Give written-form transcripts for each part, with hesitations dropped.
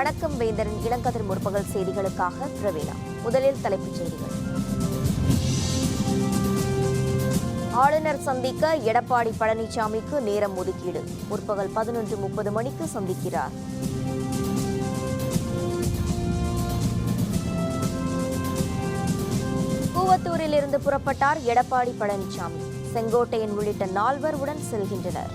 வணக்கம் வேந்தரின் இளங்கதிர் முற்பகல் செய்திகளுக்காக பிரவீனா. முதலில் தலைப்புச் செய்திகள். ஆளுநர் சந்திக்க எடப்பாடி பழனிசாமிக்கு நேரம் ஒதுக்கீடு. முற்பகல் 11:30 மணிக்கு சந்திக்கிறார். கூவத்தூரில் இருந்து புறப்பட்டார் எடப்பாடி பழனிசாமி. செங்கோட்டையன் உள்ளிட்ட 4 உடன் செல்கின்றனர்.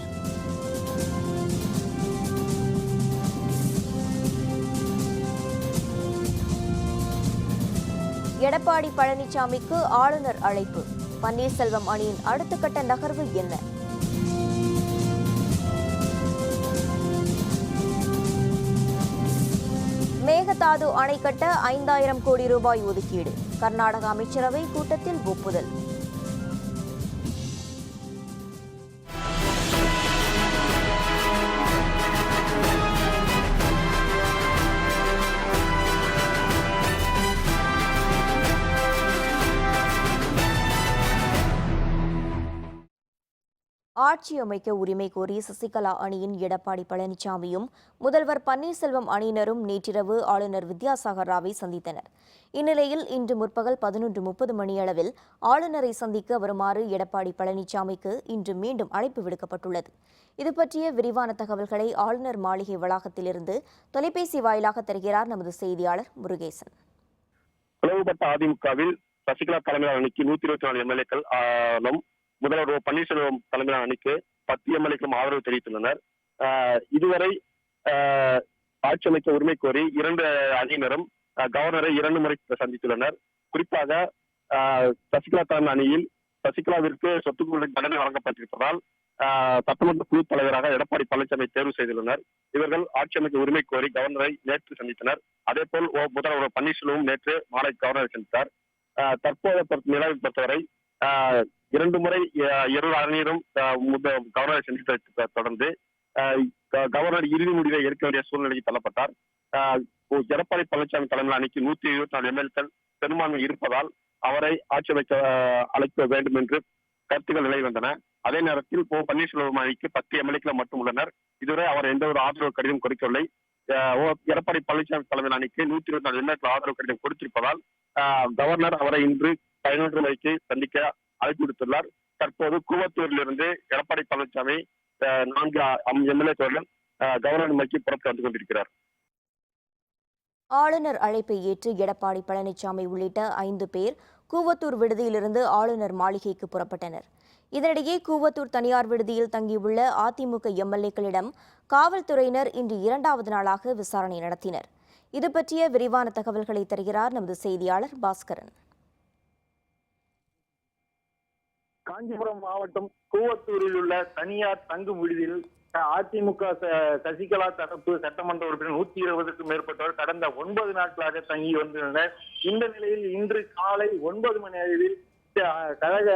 எடப்பாடி பழனிசாமிக்கு ஆளுநர் அழைப்பு. பன்னீர்செல்வம் அணியின் அடுத்த கட்ட நகர்வு என்ன? மேகதாது அணை கட்ட 5000 கோடி ரூபாய் ஒதுக்கீடு. கர்நாடக அமைச்சரவை கூட்டத்தில் ஒப்புதல். ஆட்சி அமைக்க உரிமை கோரி சசிகலா அணியின் எடப்பாடி பழனிசாமியும் முதல்வர் பன்னீர்செல்வம் அணியினரும் நேற்றிரவு ஆளுநர் வித்யாசாகர் ராவை சந்தித்தனர். இந்நிலையில் இன்று முற்பகல் 11:30 மணியளவில் ஆளுநரை சந்திக்க வருமாறு எடப்பாடி பழனிசாமிக்கு இன்று மீண்டும் அழைப்பு விடுக்கப்பட்டுள்ளது. இதுபற்றிய விரிவான தகவல்களை ஆளுநர் மாளிகை வளாகத்திலிருந்து தொலைபேசி வாயிலாக தருகிறார் நமது செய்தியாளர் முருகேசன். பிளவுபட்ட அதிமுகவில் சசிகலா தலைமையிலான அணிக்கு 124 எம்எல்ஏக்கள் முதல்வர் பன்னீர்செல்வம் தலைமையிலான அணிக்கு 10 எம்எல்ஏக்களும் ஆதரவு தெரிவித்துள்ளனர். இதுவரை ஆட்சி அமைக்க உரிமை கோரி 2 அணியினரும் கவர்னரை 2 முறை சந்தித்துள்ளனர். குறிப்பாக சசிகலா தலைமை அணியில் சசிகலாவிற்கு சொத்துக்களுடைய தண்டனை வழங்கப்பட்டிருப்பதால் சட்டமன்ற குழு தலைவராக எடப்பாடி பழனிசாமி தேர்வு செய்துள்ளனர். இவர்கள் ஆட்சி அமைக்க உரிமை கோரி கவர்னரை நேற்று சந்தித்தனர். அதேபோல் முதல்வர் பன்னீர்செல்வம் நேற்று மாலை கவர்னரை சந்தித்தார். தற்போதைய நிலையை பொறுத்தவரை 2 முறை 2 அணியினரும் கவர்னரை சந்தித்ததை தொடர்ந்து கவர்னர் இறுதி முடிவை எடுக்க வேண்டிய சூழ்நிலைக்கு தள்ளப்பட்டார். எடப்பாடி பழனிசாமி தலைமையில் அணிக்கு 124 எம்எல்ஏக்கள் பெரும்பான்மை இருப்பதால் அவரை ஆட்சி அமைக்க அழைக்க வேண்டும் என்று கருத்துக்கள் நிலை வந்தன. அதே நேரத்தில் பன்னீர்செல்வம் அணிக்கு 10 எம்எல்ஏக்கள் மட்டும் உள்ளனர். இதுவரை அவர் எந்த ஒரு ஆதரவு கடிதம் கொடுக்கவில்லை. எடப்பாடி பழனிசாமி தலைமையில் அணிக்கு 124 எம்எல்ஏக்கள் ஆதரவு கடிதம் கொடுத்திருப்பதால் கவர்னர் அவரை இன்று 11 மணிக்கு சந்திக்க அழைப்பு விடுத்துள்ளார். தற்போது கூவத்தூரில் இருந்து எடப்பாடி பழனிசாமி 4 எம்எல்ஏக்களுடன் கவர்னர் நோக்கி புறப்பட்டு வந்து கொண்டிருக்கிறார். ஆளுநர் அழைப்பை ஏற்று எடப்பாடி பழனிசாமி உள்ளிட்ட 5 பேர் கூவத்தூர் விடுதியிலிருந்து ஆளுநர் மாளிகைக்கு புறப்பட்டனர். இதனிடையே கூவத்தூர் தனியார் விடுதியில் தங்கியுள்ள அதிமுக எம்எல்ஏக்களிடம் காவல்துறையினர் இன்று 2வது நாளாக விசாரணை நடத்தினர். இது பற்றிய விரிவான தகவல்களை தருகிறார் நமது செய்தியாளர் பாஸ்கரன். காஞ்சிபுரம் மாவட்டம் கூவத்தூரில் உள்ள தனியார் தங்கும் விடுதியில் அதிமுக சசிகலா தரப்பு சட்டமன்ற உறுப்பினர் 120க்கும் மேற்பட்டவர் கடந்த 9 நாட்களாக தங்கி வந்துள்ளனர். இந்த நிலையில் இன்று காலை 9 மணி அளவில் கழக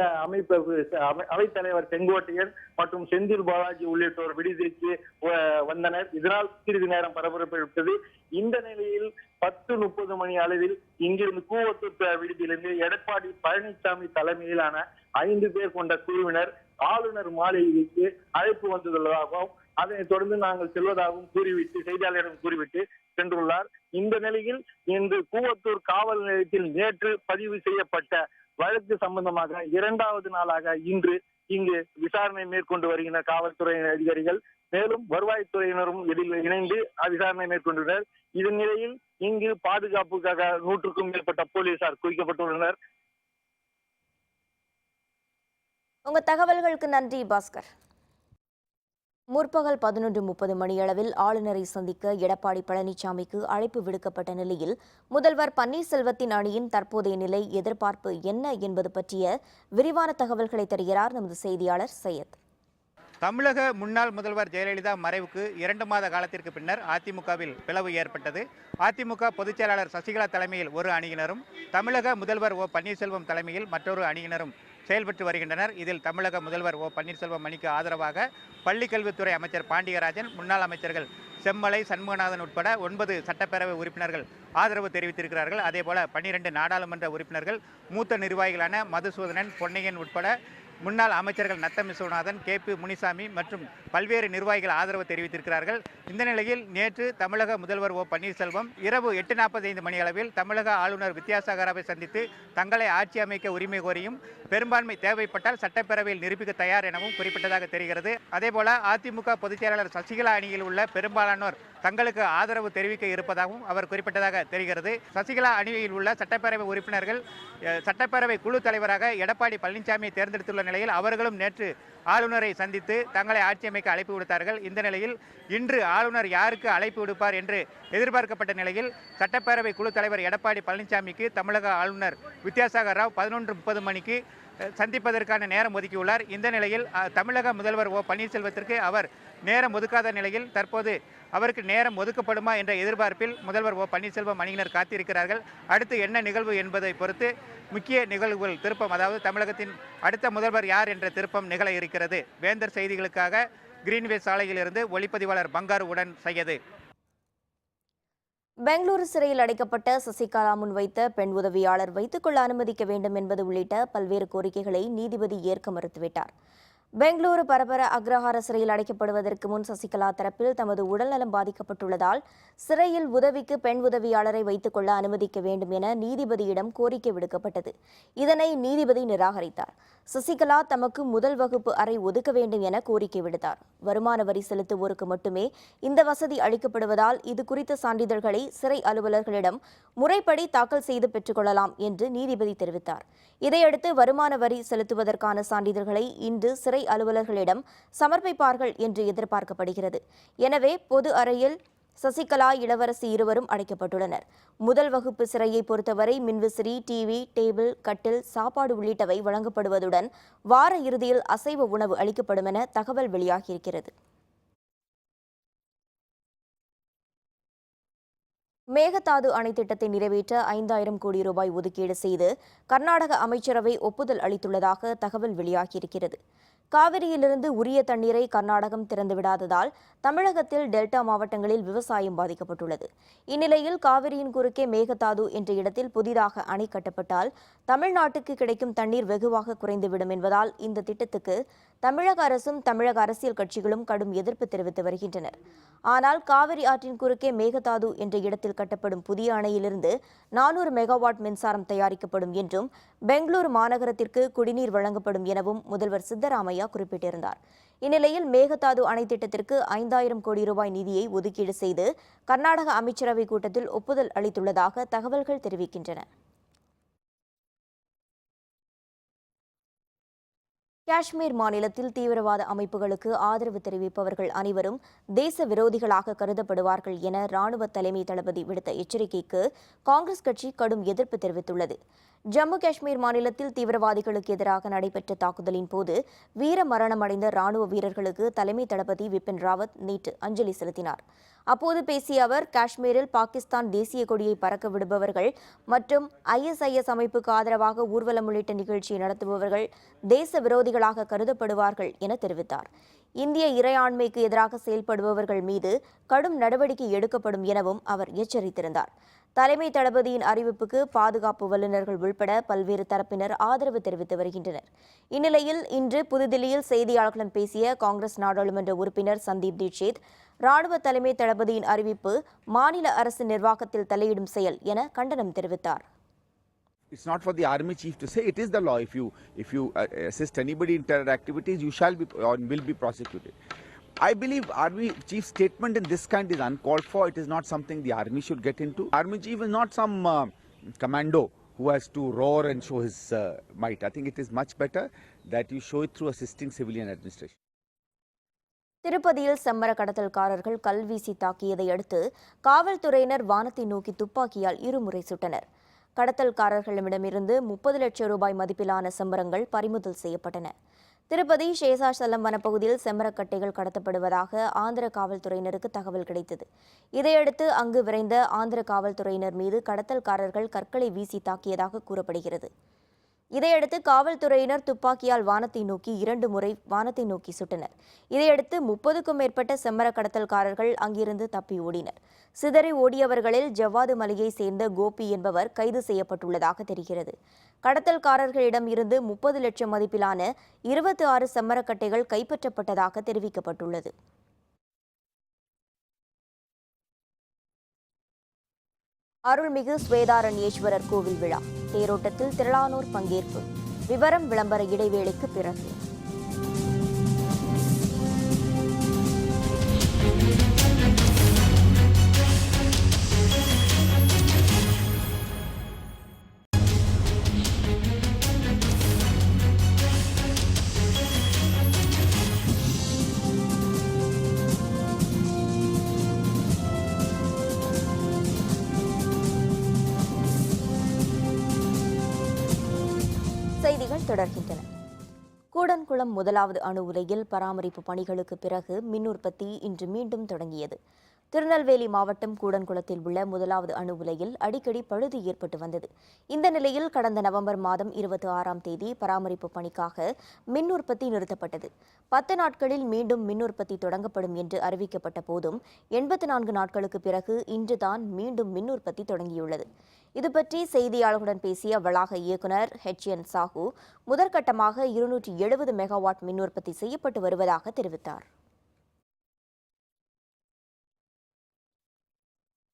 அவைத்தலைவர் செங்கோட்டையன் மற்றும் செந்தில் பாலாஜி உள்ளிட்டோர் விடுதிக்கு வந்தனர். இதனால் சிறிது நேரம் பரபரப்பு விட்டது. இந்த நிலையில் 10:30 மணி அளவில் இங்கிருந்து கூவத்தூர் விடுதியிலிருந்து எடப்பாடி பழனிசாமி தலைமையிலான 5 பேர் கொண்ட குழுவினர் ஆளுநர் மாளிகைக்கு அழைப்பு வந்துள்ளதாகவும் அதனைத் தொடர்ந்து நாங்கள் செல்வதாகவும் கூறிவிட்டு செய்தியாளரிடம் கூறிவிட்டு சென்றுள்ளார். இந்த நிலையில் இன்று கூவத்தூர் காவல் நிலையத்தில் நேற்று பதிவு செய்யப்பட்ட வழக்கு சம்பந்தமாக 2வது நாளாக இன்று இங்கு விசாரணை மேற்கொண்டு வருகின்ற காவல்துறை அதிகாரிகள், மேலும் வருவாய்த்துறையினரும் இதில் இணைந்து விசாரணை மேற்கொண்டுள்ளனர். இதன் நிலையில் இங்கு பாதுகாப்புக்காக 100க்கும் மேற்பட்ட போலீசார் குவிக்கப்பட்டுள்ளனர். உங்க தகவல்களுக்கு நன்றி பாஸ்கர். முற்பகல் 11:30 மணியளவில் ஆளுநரை சந்திக்க எடப்பாடி பழனிசாமிக்கு அழைப்பு விடுக்கப்பட்ட நிலையில் முதல்வர் பன்னீர்செல்வத்தின் அணியின் தற்போதைய நிலை, எதிர்பார்ப்பு என்ன என்பது பற்றிய விரிவான தகவல்களை தருகிறார் நமது செய்தியாளர் சையத். தமிழக முன்னாள் முதல்வர் ஜெயலலிதா மறைவுக்கு 2 மாத காலத்திற்கு பின்னர் அதிமுகவில் பிளவு ஏற்பட்டது. அதிமுக பொதுச் செயலாளர் சசிகலா தலைமையில் ஒரு அணியினரும் தமிழக முதல்வர் பன்னீர்செல்வம் தலைமையில் மற்றொரு அணியினரும் செயல்பட்டு வருகின்றனர். இதில் தமிழக முதல்வர் பன்னீர்செல்வம் அணிக்கு ஆதரவாக பள்ளிக்கல்வித்துறை அமைச்சர் பாண்டியராஜன், முன்னாள் அமைச்சர்கள் செம்மலை, சண்முகநாதன் உட்பட 9 சட்டப்பேரவை உறுப்பினர்கள் ஆதரவு தெரிவித்திருக்கிறார்கள். அதேபோல 12 நாடாளுமன்ற உறுப்பினர்கள், மூத்த நிர்வாகிகளான மதுசூதனன், பொன்னையன் உட்பட முன்னாள் அமைச்சர்கள் நத்தம் விஸ்வநாதன், KP முனிசாமி மற்றும் பல்வேறு நிர்வாகிகள் ஆதரவு தெரிவித்திருக்கிறார்கள். இந்த நிலையில் நேற்று தமிழக முதல்வர் ஓ பன்னீர்செல்வம் இரவு 8:45 மணி அளவில் தமிழக ஆளுநர் வித்யாசாகராவை சந்தித்து தங்களை ஆட்சி அமைக்க உரிமை கோரியும் பெரும்பான்மை தேவைப்பட்டால் சட்டப்பேரவையில் நிரூபிக்க தயார் எனவும் குறிப்பிட்டதாக தெரிகிறது. அதேபோல அதிமுக பொதுச் செயலாளர் சசிகலா அணியில் உள்ள பெரும்பாலானோர் தங்களுக்கு ஆதரவு தெரிவிக்க இருப்பதாகவும் அவர் குறிப்பிட்டதாக தெரிகிறது. சசிகலா அணியில் உள்ள சட்டப்பேரவை உறுப்பினர்கள் சட்டப்பேரவை குழு தலைவராக எடப்பாடி பழனிசாமியை தேர்ந்தெடுத்துள்ள நிலையில் அவர்களும் நேற்று ஆளுநரை சந்தித்து தங்களை ஆட்சி அமைக்க அழைப்பு விடுத்தார்கள். இந்த நிலையில் இன்று ஆளுநர் யாருக்கு அழைப்பு விடுப்பார் என்று எதிர்பார்க்கப்பட்ட நிலையில் சட்டப்பேரவை குழு தலைவர் எடப்பாடி பழனிசாமிக்கு தமிழக ஆளுநர் வித்யாசாகர் ராவ் 11:30 மணிக்கு சந்திப்பதற்கான நேரம் ஒதுக்கியுள்ளார். இந்த நிலையில் தமிழக முதல்வர் ஓ பன்னீர்செல்வத்திற்கு அவர் நேரம் ஒதுக்காத நிலையில் தற்போது அவருக்கு நேரம் ஒதுக்கப்படுமா என்ற எதிர்பார்ப்பில் முதல்வர் ஓ பன்னீர்செல்வம் அணியினர் காத்திருக்கிறார்கள். அடுத்து என்ன நிகழ்வு என்பதை பொறுத்து முக்கிய நிகழ்வுகள் திருப்பம், அதாவது தமிழகத்தின் அடுத்த முதல்வர் யார் என்ற திருப்பம் நிகழ இருக்கிறது. வேந்தர் செய்திகளுக்காக கிரீன்வே சாலையிலிருந்து ஒளிப்பதிவாளர் பங்காருவுடன் சையது. பெங்களூரு சிறையில் அடைக்கப்பட்ட சசிகலா முன்வைத்த பெண் உதவியாளர் வைத்துக்கொள்ள அனுமதிக்க வேண்டும் என்பது உள்ளிட்ட பல்வேறு கோரிக்கைகளை நீதிபதி ஏற்க மறுத்துவிட்டார். பெங்களூரு பரபர அக்ரஹார சிறையில் அடைக்கப்படுவதற்கு முன் சசிகலா தரப்பில் தமது உடல்நலம் பாதிக்கப்பட்டுள்ளதால் சிறையில் உதவிக்கு பெண் உதவியாளரை வைத்துக் கொள்ள அனுமதிக்க வேண்டும் என நீதிபதியிடம் கோரிக்கை விடுக்கப்பட்டது. இதனை நீதிபதி நிராகரித்தார். சசிகலா தமக்கு முதல் வகுப்பு அறை ஒதுக்க வேண்டும் என கோரிக்கை விடுத்தார். வருமான வரி செலுத்துவோருக்கு மட்டுமே இந்த வசதி அளிக்கப்படுவதால் இது குறித்த சான்றிதழ்களை சிறை அலுவலர்களிடம் முறைப்படி தாக்கல் செய்து பெற்றுக்கொள்ளலாம் என்று நீதிபதி தெரிவித்தார். இதையடுத்து வருமான வரி செலுத்துவதற்கான சான்றிதழ்களை இன்று சிறை அலுவலர்களிடம் சமர்ப்பிப்பார்கள் என்று எதிர்பார்க்கப்படுகிறது. எனவே பொது அறையில் சசிகலா, இளவரசி இருவரும் அடைக்கப்பட்டுள்ளனர். முதல் வகுப்பு சிறையை பொறுத்தவரை மின்விசிறி, டிவி, டேபிள், கட்டில், சாப்பாடு உள்ளிட்டவை வழங்கப்படுவதுடன் வார இறுதியில் அசைவ உணவு அளிக்கப்படும் என தகவல் வெளியாகியிருக்கிறது. மேகதாது அணை திட்டத்தை நிறைவேற்ற 5000 கோடி ரூபாய் ஒதுக்கீடு செய்து கர்நாடக அமைச்சரவை ஒப்புதல் அளித்துள்ளதாக தகவல் வெளியாகியிருக்கிறது. காவிரியிலிருந்து உரிய தண்ணீரை கர்நாடகம் திறந்துவிடாததால் தமிழகத்தில் டெல்டா மாவட்டங்களில் விவசாயம் பாதிக்கப்பட்டுள்ளது. இந்நிலையில் காவிரியின் குறுக்கே மேகதாது என்ற இடத்தில் புதிதாக அணை கட்டப்பட்டால் தமிழ்நாட்டுக்கு கிடைக்கும் தண்ணீர் வெகுவாக குறைந்துவிடும் என்பதால் இந்த திட்டத்துக்கு தமிழக அரசும் தமிழக அரசியல் கட்சிகளும் கடும் எதிர்ப்பு தெரிவித்து வருகின்றனர். ஆனால் காவிரி ஆற்றின் குறுக்கே மேகதாது என்ற இடத்தில் கட்டப்படும் புதிய அணையிலிருந்து 400 மெகாவாட் மின்சாரம் தயாரிக்கப்படும் என்றும் பெங்களூரு மாநகரத்திற்கு குடிநீர் வழங்கப்படும் எனவும் முதல்வர் சித்தராமையா குறிப்பிட்டிருந்தார். இந்நிலையில் மேகதாது அணை திட்டத்திற்கு 5000 கோடி ரூபாய் நிதியை ஒதுக்கீடு செய்து கர்நாடக அமைச்சரவை கூட்டத்தில் ஒப்புதல் அளித்துள்ளதாக தகவல்கள் தெரிவிக்கின்றன. காஷ்மீர் மாநிலத்தில் தீவிரவாத அமைப்புகளுக்கு ஆதரவு தெரிவிப்பவர்கள் அனைவரும் தேச விரோதிகளாக கருதப்படுவார்கள் என ராணுவ தலைமை தளபதி விடுத்த எச்சரிக்கைக்கு காங்கிரஸ் கட்சி கடும் எதிர்ப்பு தெரிவித்துள்ளது. ஜம்மு காஷ்மீர் மாநிலத்தில் தீவிரவாதிகளுக்கு எதிராக நடைபெற்ற தாக்குதலின் போது வீர மரணமடைந்த ராணுவ வீரர்களுக்கு தலைமை தளபதி பிபின் ராவத் நேற்று அஞ்சலி செலுத்தினார். அப்போது பேசிய அவர், காஷ்மீரில் பாகிஸ்தான் தேசிய கொடியை பறக்க விடுபவர்கள் மற்றும் ISIS அமைப்புக்கு ஆதரவாக ஊர்வலம் உள்ளிட்ட நிகழ்ச்சியை நடத்துபவர்கள் தேச விரோதிகளாக கருதப்படுவார்கள் என தெரிவித்தார். இந்திய இறையாண்மைக்கு எதிராக செயல்படுபவர்கள் மீது கடும் நடவடிக்கை எடுக்கப்படும் எனவும் அவர் எச்சரித்திருந்தார். தலைமை தளபதியின் அறிவிப்புக்கு பாதுகாப்பு வல்லுநர்கள் உள்பட பல்வேறு தரப்பினர் ஆதரவு தெரிவித்து வருகின்றனர். இந்நிலையில் இன்று புதுதில்லியில் செய்தியாளர்களிடம் பேசிய காங்கிரஸ் நாடாளுமன்ற உறுப்பினர் சந்தீப் தீட்சித், ராணுவ தலைமை தளபதியின் அறிவிப்பு மாநில அரசு நிர்வாகத்தில் தலையிடும் செயல் என கண்டனம் தெரிவித்தார். It's not for the army chief to say. It is the law. If you assist anybody in terror activities, you shall be or will be prosecuted. I believe army chief's statement in this kind is uncalled for. It is not something the army should get into. Army chief is not some commando who has to roar and show his might. I think it is much better that you show it through assisting civilian administration. திருப்பதியில் செம்மர கடத்தல்காரர்கள் கல்வீசி தாக்கியதை அடுத்து காவல்துறையினர் வானத்தை நோக்கி துப்பாக்கியால் இருமுறை சுட்டனர். கடத்தல்காரர்களிடமிருந்து 30 லட்சம் ரூபாய் மதிப்பிலான செம்மரங்கள் பறிமுதல் செய்யப்பட்டன. திருப்பதி சேஷாசலம் வனப்பகுதியில் செம்மரக்கட்டைகள் கடத்தப்படுவதாக ஆந்திர காவல்துறையினருக்கு தகவல் கிடைத்தது. இதையடுத்து அங்கு விரைந்த ஆந்திர காவல்துறையினர் மீது கடத்தல்காரர்கள் கற்களை வீசி தாக்கியதாக கூறப்படுகிறது. இதையடுத்து காவல்துறையினர் துப்பாக்கியால் இரண்டு முறை வானத்தை நோக்கி சுட்டனர். இதையடுத்து 30க்கும் மேற்பட்ட செம்மர கடத்தல்காரர்கள் அங்கிருந்து தப்பி ஓடினர். சிதறி ஓடியவர்களில் ஜவ்வாது மலையை சேர்ந்த கோபி என்பவர் கைது செய்யப்பட்டுள்ளதாக தெரிகிறது. கடத்தல்காரர்களிடம் இருந்து 30 லட்சம் மதிப்பிலான 26 செம்மரக்கட்டைகள் கைப்பற்றப்பட்டதாக தெரிவிக்கப்பட்டுள்ளது. அருள்மிகு ஸ்வேதாரண்யேஸ்வரர் கோவில் விழா தேரோட்டத்தில் திரளானோர் பங்கேற்பு. விவரம் விளம்பர இடைவேளைக்கு பிறகு. செய்திகள் தொடர்கின்றன. கூடன்குளம் முதலாவது அணு உலையில் பராமரிப்பு பணிகளுக்கு பிறகு மின் உற்பத்தி இன்று மீண்டும் தொடங்கியது. திருநெல்வேலி மாவட்டம் கூடன்குளத்தில் உள்ள முதலாவது அணு உலையில் அடிக்கடி பழுது ஏற்பட்டு வந்தது. இந்த நிலையில் கடந்த நவம்பர் மாதம் 26ஆம் தேதி பராமரிப்பு பணிக்காக மின் உற்பத்தி நிறுத்தப்பட்டது. 10 நாட்களில் மீண்டும் மின் உற்பத்தி தொடங்கப்படும் என்று அறிவிக்கப்பட்ட போதும் 84 நாட்களுக்கு பிறகு இன்றுதான் மீண்டும் மின் உற்பத்தி தொடங்கியுள்ளது. இதுபற்றி செய்தியாளர்களுடன் பேசிய வளாக இயக்குநர் HN சாஹூ, முதற்கட்டமாக 270 மெகாவாட் மின் உற்பத்தி செய்யப்பட்டு வருவதாக தெரிவித்தார்.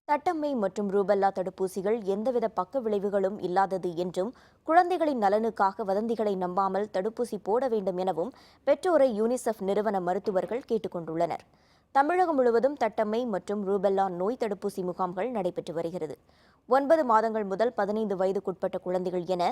தட்டம்மை மற்றும் ரூபல்லா தடுப்பூசிகள் எந்தவித பக்க விளைவுகளும் இல்லாதது என்றும், குழந்தைகளின் நலனுக்காக வதந்திகளை நம்பாமல் தடுப்பூசி போட வேண்டும் எனவும் பெற்றோரை யூனிசெஃப் நிறுவன மருத்துவர்கள் கேட்டுக் கொண்டுள்ளனர். தமிழகம் முழுவதும் தட்டம்மை மற்றும் ரூபெல்லா நோய் தடுப்பூசி முகாம்கள் நடைபெற்று வருகிறது. 9 மாதங்கள் முதல் 15 வயதுக்குட்பட்ட குழந்தைகள் என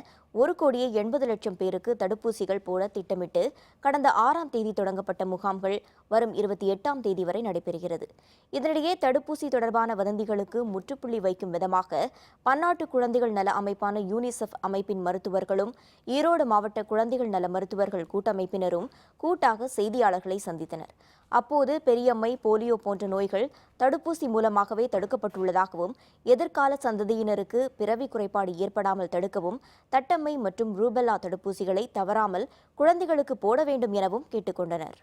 1,80,00,000 பேருக்கு தடுப்பூசிகள் போட திட்டமிட்டு கடந்த 6ஆம் தேதி தொடங்கப்பட்ட முகாம்கள் வரும் 28ஆம் தேதி வரை நடைபெறுகிறது. இதனிடையே தடுப்பூசி தொடர்பான வதந்திகளுக்கு முற்றுப்புள்ளி வைக்கும் விதமாக பன்னாட்டு குழந்தைகள் நல அமைப்பான யூனிசெஃப் அமைப்பின் மருத்துவர்களும் ஈரோடு மாவட்ட குழந்தைகள் நல மருத்துவர்கள் கூட்டமைப்பினரும் கூட்டாக செய்தியாளர்களை சந்தித்தனர். அப்போது பெரியம்மை, போலியோ போன்ற நோய்கள் தடுப்பூசி மூலமாகவே தடுக்கப்பட்டுள்ளதாகவும், எதிர்கால சந்ததியினருக்கு பிறவி குறைபாடு ஏற்படாமல் தடுக்கவும் தட்டம்மை மற்றும் ரூபெல்லா தடுப்பூசிகளை தவறாமல் குழந்தைகளுக்கு போட வேண்டும் எனவும் கேட்டுக்கொண்டனர்.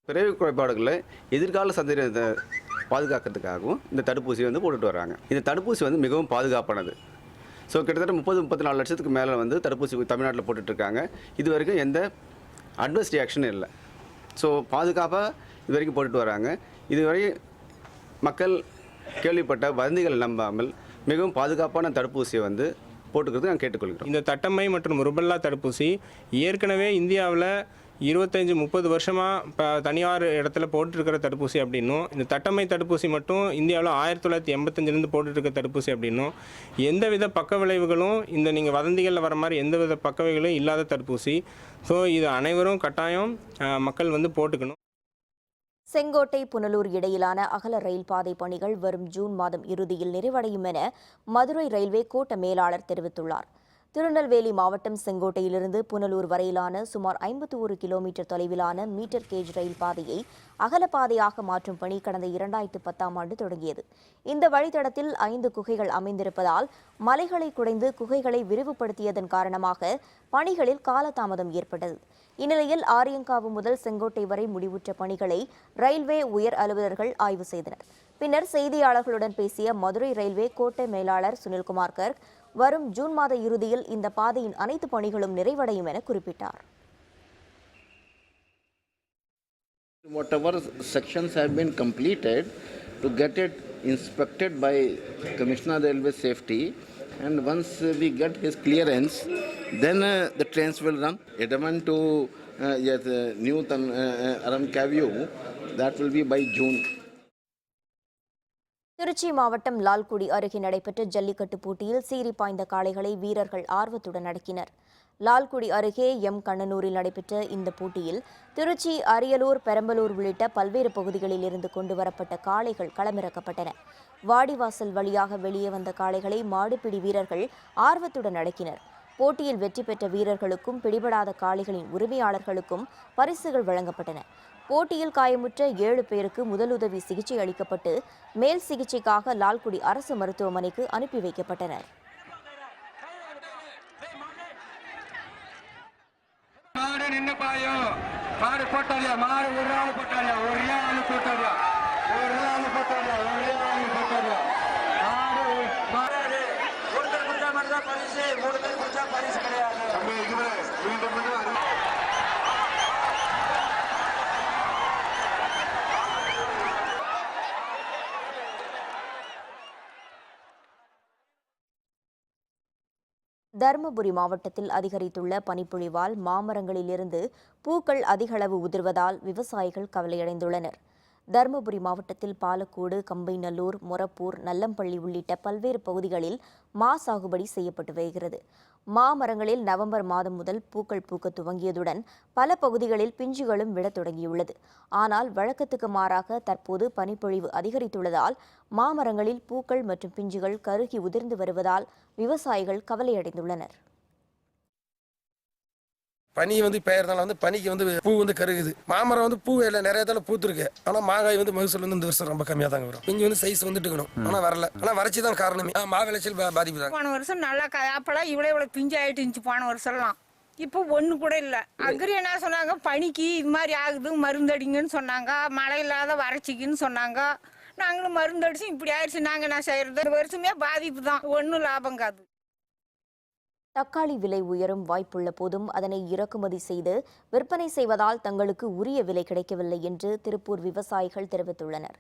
பிறவி குறைபாடுகளை எதிர்கால சந்ததியினரை பாதுகாக்கிறதுக்காகவும் இந்த தடுப்பூசி போட்டுட்டு வராங்க. இந்த தடுப்பூசி மிகவும் பாதுகாப்பானது. ஸோ கிட்டத்தட்ட 30-34 லட்சத்துக்கு மேலே தடுப்பூசி தமிழ்நாட்டில் போட்டுட்ருக்காங்க. இது வரைக்கும் எந்த அட்வர்ஸ் ரியாக்ஷனும் இல்லை. ஸோ பாதுகாப்பாக இது வரைக்கும் போட்டுட்டு வராங்க. இதுவரை மக்கள் கேள்விப்பட்ட வதந்திகள் நம்பாமல் மிகவும் பாதுகாப்பான தடுப்பூசியை போட்டுக்கிறது நான் கேட்டுக்கொள்கிறோம். இந்த தட்டம்மை மற்றும் ருபெல்லா தடுப்பூசி ஏற்கனவே இந்தியாவில் 25-30 வருஷமாக தனியார் இடத்துல போட்டுருக்கிற தடுப்பூசி அப்படின்னும், இந்த தட்டம்மை தடுப்பூசி மட்டும் இந்தியாவில் 1985 போட்டுருக்க தடுப்பூசி அப்படின்னும், எந்தவித பக்க விளைவுகளும் நீங்கள் வதந்திகளில் வர மாதிரி எந்தவித பக்க விளைவுகளும் இல்லாத தடுப்பூசி. ஸோ இது அனைவரும் கட்டாயம் மக்கள் போட்டுக்கணும். செங்கோட்டை புனலூர் இடையிலான அகல ரயில் பாதை பணிகள் வரும் ஜூன் மாதம் இறுதியில் நிறைவடையும் என மதுரை ரயில்வே கோட்ட மேலாளர் தெரிவித்துள்ளார். திருநெல்வேலி மாவட்டம் செங்கோட்டையிலிருந்து புனலூர் வரையிலான சுமார் 51 கிலோமீட்டர் தொலைவிலான மீட்டர் கேஜ் ரயில் பாதையை அகலப்பாதையாக மாற்றும் பணி கடந்த 2010ஆம் ஆண்டு தொடங்கியது. இந்த வழித்தடத்தில் 5 குகைகள் அமைந்திருப்பதால் மலைகளை குடைந்து குகைகளை விரிவுபடுத்தியதன் காரணமாக பணிகளில் காலதாமதம் ஏற்பட்டது. இந்நிலையில் ஆரியங்காவு முதல் செங்கோட்டை வரை முடிவுற்ற பணிகளை ரயில்வே உயர் அலுவலர்கள் ஆய்வு செய்தனர். பின்னர் செய்தியாளர்களுடன் பேசிய மதுரை ரயில்வே கோட்ட மேலாளர் சுனில்குமார் கர்க், வரும் ஜூன் மாத இறுதியில் இந்த பாதையின் அனைத்து பணிகளும் நிறைவடையும் என குறிப்பிட்டார். Whatever sections have been completed to get it inspected by Commissioner Railway Safety, and once we get his clearance, then the trains will run. Edamon to New Aramkaview, that will be by June. Trichy மாவட்டம் லால்குடி அருகே நடைபெற்ற ஜல்லிக்கட்டு போட்டியில் சீறி பாய்ந்த காளைகளை வீரர்கள் ஆர்வத்துடன் அடக்கினர். லால்குடி அருகே கண்ணனூரில் நடைபெற்ற இந்த போட்டியில் திருச்சி, அரியலூர், பெரம்பலூர் உள்ளிட்ட பல்வேறு பகுதிகளில் இருந்து கொண்டுவரப்பட்ட காளைகள் களமிறக்கப்பட்டன. வாடிவாசல் வழியாக வெளியே வந்த காளைகளை மாடுபிடி வீரர்கள் ஆர்வத்துடன் அடக்கினர். போட்டியில் வெற்றி பெற்ற வீரர்களுக்கும் பிடிபடாத காளைகளின் உரிமையாளர்களுக்கும் பரிசுகள் வழங்கப்பட்டன. போட்டியில் காயமுற்ற 7 பேருக்கு முதலுதவி சிகிச்சை அளிக்கப்பட்டு மேல் சிகிச்சைக்காக லால்குடி அரசு மருத்துவமனைக்கு அனுப்பி வைக்கப்பட்டனர். நின்று பாயும். மாடு போட்டாரியா, மாடு ஒரு ஆள் போட்டாரியா, ஒரே ஆள் போட்டாரியா, ஒரே ஆள் போட்டாரியா, ஒரே ஆள் போட்டாரியா. மாடு ஒருத்தர் குடிச்சா மட்டும் தான் பரிசு, 3 பேர் குடிச்சா பரிசு கிடையாது. தருமபுரி மாவட்டத்தில் அதிகரித்துள்ள பனிப்பொழிவால் மாமரங்களிலிருந்து பூக்கள் அதிகளவு உதிர்வதால் விவசாயிகள் கவலையடைந்துள்ளனர். தருமபுரி மாவட்டத்தில் பாலக்கோடு, கம்பைநல்லூர், மொரப்பூர், நல்லம்பள்ளி உள்ளிட்ட பல்வேறு பகுதிகளில் மா சாகுபடி செய்யப்பட்டு வருகிறது. மாமரங்களில் நவம்பர் மாதம் முதல் பூக்கள் பூக்க துவங்கியதுடன் பல பகுதிகளில் பிஞ்சுகளும் விடத் தொடங்கியுள்ளது. ஆனால் வழக்கத்துக்கு மாறாக தற்போது பனிப்பொழிவு அதிகரித்துள்ளதால் மாமரங்களில் பூக்கள் மற்றும் பிஞ்சுகள் கருகி உதிர்ந்து வருவதால் விவசாயிகள் கவலையடைந்துள்ளனர். பனி பெயர்னால பனிக்கு பூ கருகுது. மாமரம் பூ இல்லை, நிறைய தடவை பூத்துருக்கு. ஆனா மாங்காய் மகசூல் இந்த வருஷம் ரொம்ப கம்மியா தாங்க வரும். பிஞ்சு சைஸ் இருக்கணும், ஆனா வரல. ஆனா வறட்சி தான் காரணமே. மா விளைச்சல் பாதிப்பு தான். போன வருஷம் நல்லா அப்பெல்லாம் இவ்வளவு பிஞ்சு ஆயிட்டு இருந்துச்சு. போன வருஷம்லாம் இப்போ ஒண்ணு கூட இல்ல. அக்ரி என்ன சொன்னாங்க, பனிக்கு இது மாதிரி ஆகுது, மருந்து அடிங்கன்னு சொன்னாங்க. மழை இல்லாத வறட்சிக்குன்னு சொன்னாங்க. நாங்களும் மருந்து அடிச்சு இப்படி ஆயிடுச்சு. நாங்க என்ன செய்யறது? இந்த வருஷமே பாதிப்பு தான், ஒன்னும் லாபம் காது. தக்காளி விலை உயரும் வாய்ப்புள்ள போதும் அதனை இறக்குமதி செய்து விற்பனை செய்வதால் தங்களுக்கு உரிய விலை கிடைக்கவில்லை என்று திருப்பூர் விவசாயிகள் தெரிவித்துள்ளனர்.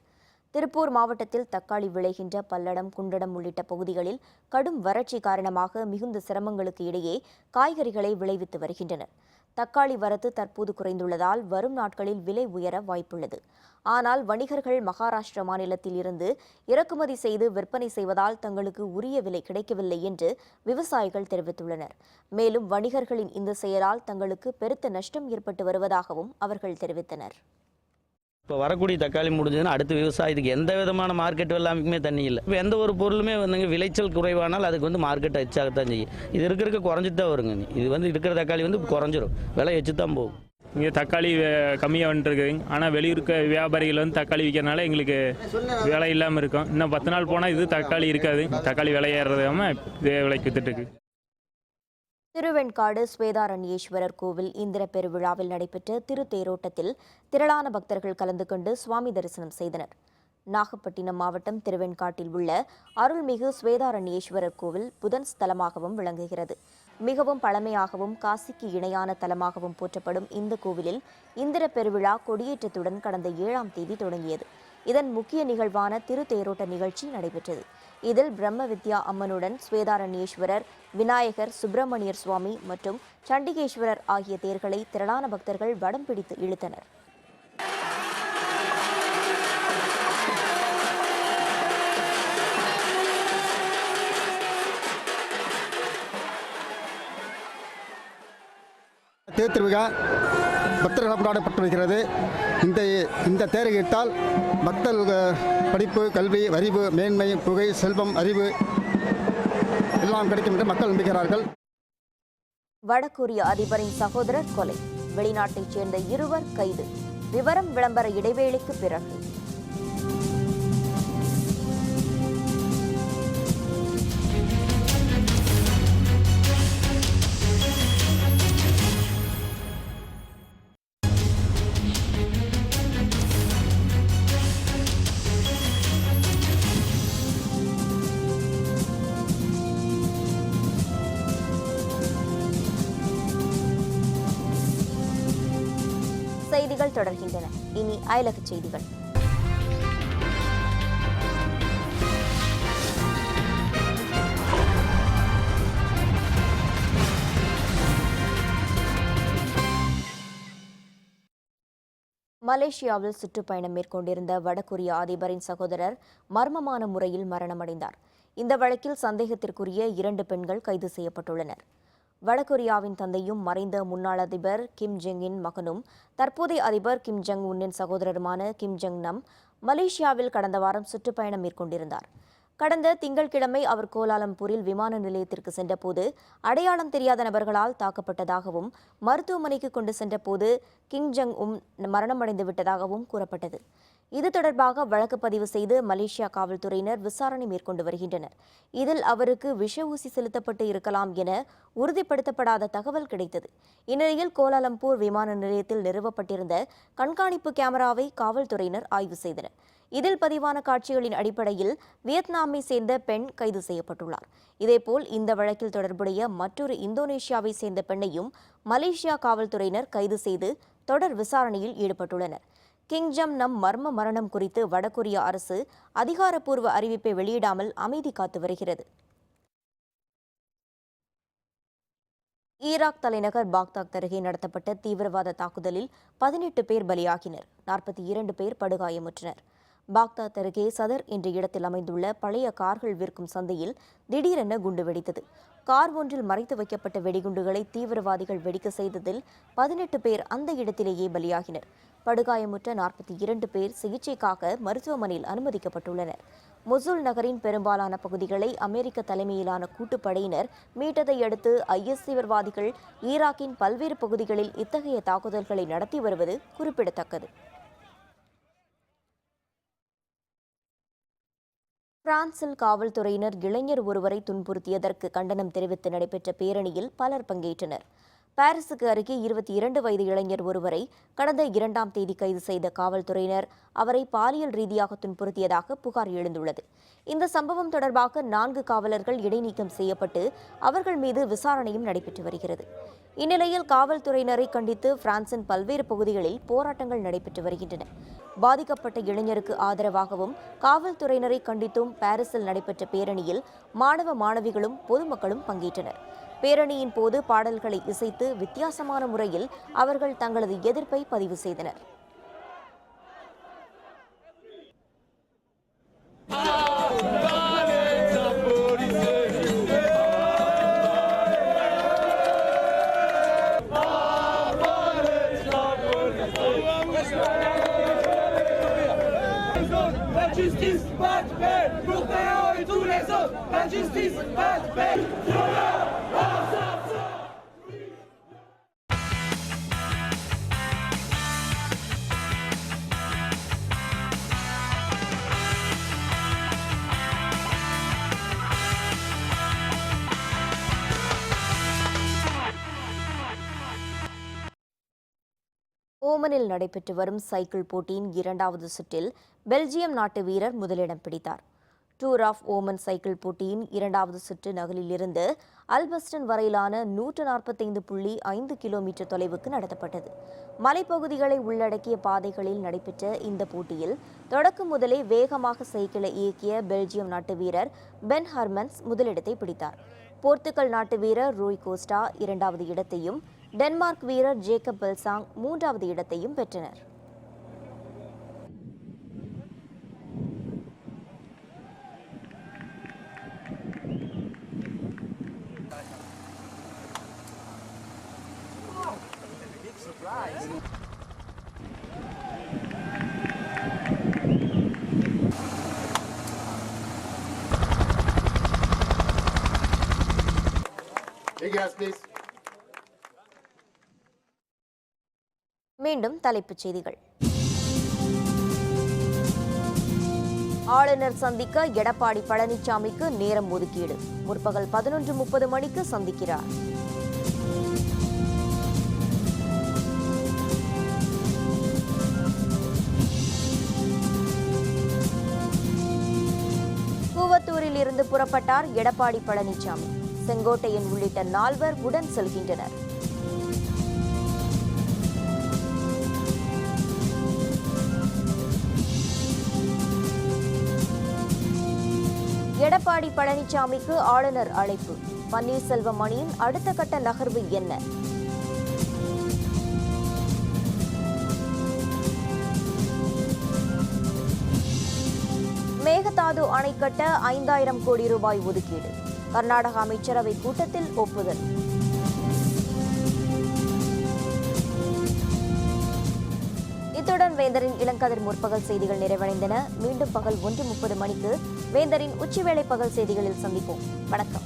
திருப்பூர் மாவட்டத்தில் தக்காளி விளைகின்ற பல்லடம், குண்டடம் உள்ளிட்ட பகுதிகளில் கடும் வறட்சி காரணமாக மிகுந்த சிரமங்களுக்கு இடையே காய்கறிகளை விளைவித்து வருகின்றனர். தக்காளி வரத்து தற்போது குறைந்துள்ளதால் வரும் நாட்களில் விலை உயர வாய்ப்புள்ளது. ஆனால் வணிகர்கள் மகாராஷ்டிரா மாநிலத்தில் இருந்து இறக்குமதி செய்து விற்பனை செய்வதால் தங்களுக்கு உரிய விலை கிடைக்கவில்லை என்று விவசாயிகள் தெரிவித்துள்ளனர். மேலும் வணிகர்களின் இந்த செயலால் தங்களுக்கு பெருத்த நஷ்டம் ஏற்பட்டு வருவதாகவும் அவர்கள் தெரிவித்தனர். இப்போ வரக்கூடிய தக்காளி முடிஞ்சதுன்னா அடுத்த விவசாயத்துக்கு எந்த விதமான மார்க்கெட் எல்லாமே தண்ணி இல்லை. இப்போ எந்த ஒரு பொருளுமே விளைச்சல் குறைவானால் அதுக்கு மார்க்கெட் எச்சாகத்தான் செய்யும். இது இருக்க குறைஞ்சிட்டு தான் வருங்க. இது இருக்கிற தக்காளி குறைஞ்சிரும், விலை எச்சு தான் போகும். இங்கே தக்காளி கம்மியாக வந்துருக்கு. ஆனால் வெளியூருக்க வியாபாரிகள் தக்காளி விற்கிறனால எங்களுக்கு விலை இல்லாமல் இருக்கும். இன்னும் 10 நாள் போனால் இது தக்காளி இருக்காது. தக்காளி விலை ஏறுறதாம இதே விலைக்கு வித்துட்டு இருக்கு. திருவெண்காடு ஸ்வேதாரண்யேஸ்வரர் கோவில் இந்திர பெருவிழாவில் நடைபெற்ற திருத்தேரோட்டத்தில் திரளான பக்தர்கள் கலந்து கொண்டு சுவாமி தரிசனம் செய்தனர். நாகப்பட்டினம் மாவட்டம் திருவெண்காட்டில் உள்ள அருள்மிகு ஸ்வேதாரண்யேஸ்வரர் கோவில் புதன் ஸ்தலமாகவும் விளங்குகிறது. மிகவும் பழமையாகவும் காசிக்கு இணையான தலமாகவும் போற்றப்படும் இந்த கோவிலில் இந்திர பெருவிழா கொடியேற்றத்துடன் கடந்த 7ஆம் தேதி தொடங்கியது. இதன் முக்கிய நிகழ்வான திருத்தேரோட்ட நிகழ்ச்சி நடைபெற்றது. இதில் பிரம்ம வித்யா அம்மனுடன் ஸ்வேதாரண்யேஸ்வரர், விநாயகர், சுப்பிரமணியர் சுவாமி மற்றும் சண்டிகேஸ்வரர் ஆகிய தேர்களை திரளான பக்தர்கள் வடம் பிடித்து இழுத்தனர். தேர் திருவிழா பக்தர்களால் கொண்டாடப்பட்டு வருகிறது. இந்த தேரை இட்டால் பக்தர்கள் படிப்பு, கல்வி, அறிவு, மேன்மை, புகை, செல்வம், அறிவு எல்லாம் கிடைக்கும் என்று மக்கள் நம்புகிறார்கள். வடகொரிய அதிபரின் சகோதரர் கொலை, வெளிநாட்டைச் சேர்ந்த 2 கைது. விவரம் விளம்பர இடைவேளைக்கு பிறகு. செய்திகள் தொடர்கின்றன. இனி அயலக செய்திகள். மலேசியாவில் சுற்றுப்பயணம் மேற்கொண்டிருந்த வடகொரிய அதிபரின் சகோதரர் மர்மமான முறையில் மரணமடைந்தார். இந்த வழக்கில் சந்தேகத்திற்குரிய 2 பெண்கள் கைது செய்யப்பட்டுள்ளனர். வடகொரியாவின் தந்தையும் மறைந்த முன்னாள் அதிபர் கிம் ஜெங்கின் மகனும் தற்போதைய அதிபர் கிம் ஜங் உன்னின் சகோதரருமான கிம் ஜங் நம் மலேசியாவில் கடந்த வாரம் சுற்றுப்பயணம் மேற்கொண்டிருந்தார். கடந்த திங்கட்கிழமை அவர் கோலாலம்பூரில் விமான நிலையத்திற்கு சென்றபோது அடையாளம் தெரியாத நபர்களால் தாக்கப்பட்டதாகவும் மருத்துவமனைக்கு கொண்டு சென்றபோது கிம் ஜங் மரணமடைந்து விட்டதாகவும் கூறப்பட்டது. இது தொடர்பாக வழக்கு பதிவு செய்து மலேசியா காவல்துறையினர் விசாரணை மேற்கொண்டு வருகின்றனர். இதில் அவருக்கு விஷ ஊசி செலுத்தப்பட்டு இருக்கலாம் என உறுதிப்படுத்தப்படாத தகவல் கிடைத்தது. இந்நிலையில் கோலாலம்பூர் விமான நிலையத்தில் நிறுவப்பட்டிருந்த கண்காணிப்பு கேமராவை காவல்துறையினர் ஆய்வு செய்தனர். இதில் பதிவான காட்சிகளின் அடிப்படையில் வியட்நாமை சேர்ந்த பெண் கைது செய்யப்பட்டுள்ளார். இதேபோல் இந்த வழக்கில் தொடர்புடைய மற்றொரு இந்தோனேஷியாவை சேர்ந்த பெண்ணையும் மலேசியா காவல்துறையினர் கைது செய்து தொடர் விசாரணையில் ஈடுபட்டுள்ளனர். கிங் ஜம் நம் மர்ம மரணம் குறித்து வடகொரிய அரசு அதிகாரப்பூர்வ அறிவிப்பை வெளியிடாமல் அமைதி காத்து வருகிறது. ஈராக் தலைநகர் பாக்தாத் அருகே நடத்தப்பட்ட தீவிரவாத தாக்குதலில் 18 பேர் பலியாகினர், 42 பேர் படுகாயமுற்றனர். பாக்தாத் அருகே சதர் என்ற இடத்தில் அமைந்துள்ள பழைய கார்கள் விற்கும் சந்தையில் திடீரென குண்டு வெடித்தது. கார் ஒன்றில் மறைத்து வைக்கப்பட்ட வெடிகுண்டுகளை தீவிரவாதிகள் வெடிக்க செய்ததில் 18 பேர் அந்த இடத்திலேயே பலியாகினர். படுகாயமுற்ற 42 பேர் சிகிச்சைக்காக மருத்துவமனையில் அனுமதிக்கப்பட்டுள்ளனர். மொசூல் நகரின் பெரும்பாலான பகுதிகளை அமெரிக்க தலைமையிலான கூட்டுப்படையினர் மீட்டதை அடுத்து IS தீவிரவாதிகள் ஈராக்கின் பல்வேறு பகுதிகளில் இத்தகைய தாக்குதல்களை நடத்தி வருவது குறிப்பிடத்தக்கது. பிரான்சில் காவல்துறையினர் இளைஞர் ஒருவரை துன்புறுத்தியதற்கு கண்டனம் தெரிவித்து நடைபெற்ற பேரணியில் பலர் பங்கேற்றனர். பாரிஸுக்கு அருகே 22 வயது இளைஞர் ஒருவரை கடந்த 2ஆம் தேதி கைது செய்த காவல்துறையினர் அவரை பாலியல் ரீதியாக துன்புறுத்தியதாக புகார் எழுந்துள்ளது. இந்த சம்பவம் தொடர்பாக 4 காவலர்கள் இடைநீக்கம் செய்யப்பட்டு அவர்கள் மீது விசாரணையும் நடைபெற்று வருகிறது. இந்நிலையில் காவல்துறையினரை கண்டித்து பிரான்சின் பல்வேறு பகுதிகளில் போராட்டங்கள் நடைபெற்று வருகின்றன. பாதிக்கப்பட்ட இளைஞருக்கு ஆதரவாகவும் காவல்துறையினரை கண்டித்தும் பாரிஸில் நடைபெற்ற பேரணியில் மாணவ மாணவிகளும் பொதுமக்களும் பங்கேற்றனர். பேரணியின் போது பாடல்களை இசைத்து வித்தியாசமான முறையில் அவர்கள் தங்களது எதிர்ப்பை பதிவு செய்தனர். ஓமனில் நடைபெற்று வரும் சைக்கிள் போட்டியின் 2வது சுற்றில் பெல்ஜியம் நாட்டு வீரர் முதலிடம் பிடித்தார். டூர் ஆஃப் ஓமன் சைக்கிள் போட்டியின் 2வது சுற்று நகலிலிருந்து அல்பஸ்டன் வரையிலான 145.5 கிலோமீட்டர் தொலைவுக்கு நடத்தப்பட்டது. மலைப்பகுதிகளை உள்ளடக்கிய பாதைகளில் நடைபெற்ற இந்த போட்டியில் தொடக்கம் முதலே வேகமாக சைக்கிளை இயக்கிய பெல்ஜியம் நாட்டு வீரர் பென் ஹர்மன்ஸ் முதலிடத்தை பிடித்தார். போர்த்துகல் நாட்டு வீரர் ரூய் கோஸ்டா 2வது இடத்தையும் டென்மார்க் வீரர் ஜேக்கப் பெல்சாங் 3வது இடத்தையும் பெற்றனர். மீண்டும் தலைப்புச் செய்திகள். ஆளுநர் சந்திக்க எடப்பாடி பழனிசாமிக்கு நேரம் ஒதுக்கீடு. முற்பகல் 11:30 மணிக்கு சந்திக்கிறார். கூவத்தூரில் இருந்து புறப்பட்டார் எடப்பாடி பழனிசாமி. செங்கோட்டையன் உள்ளிட்ட 4 உடன் செல்கின்றனர். எடப்பாடி பழனிசாமிக்கு ஆளுநர் அழைப்பு. பன்னீர்செல்வம் அணியின் அடுத்த கட்ட நகர்வு என்ன? மேகதாது அணை கட்ட 5000 கோடி ரூபாய் ஒதுக்கீடு. கர்நாடக அமைச்சரவை கூட்டத்தில் ஒப்புதல். இத்துடன் வேந்தரின் இளங்கதிர் முற்பகல் செய்திகள் நிறைவடைந்தன. மீண்டும் பகல் 1:30 மணிக்கு வேந்தரின் உச்சிவேளை பகல் செய்திகளில் சந்திப்போம். வணக்கம்.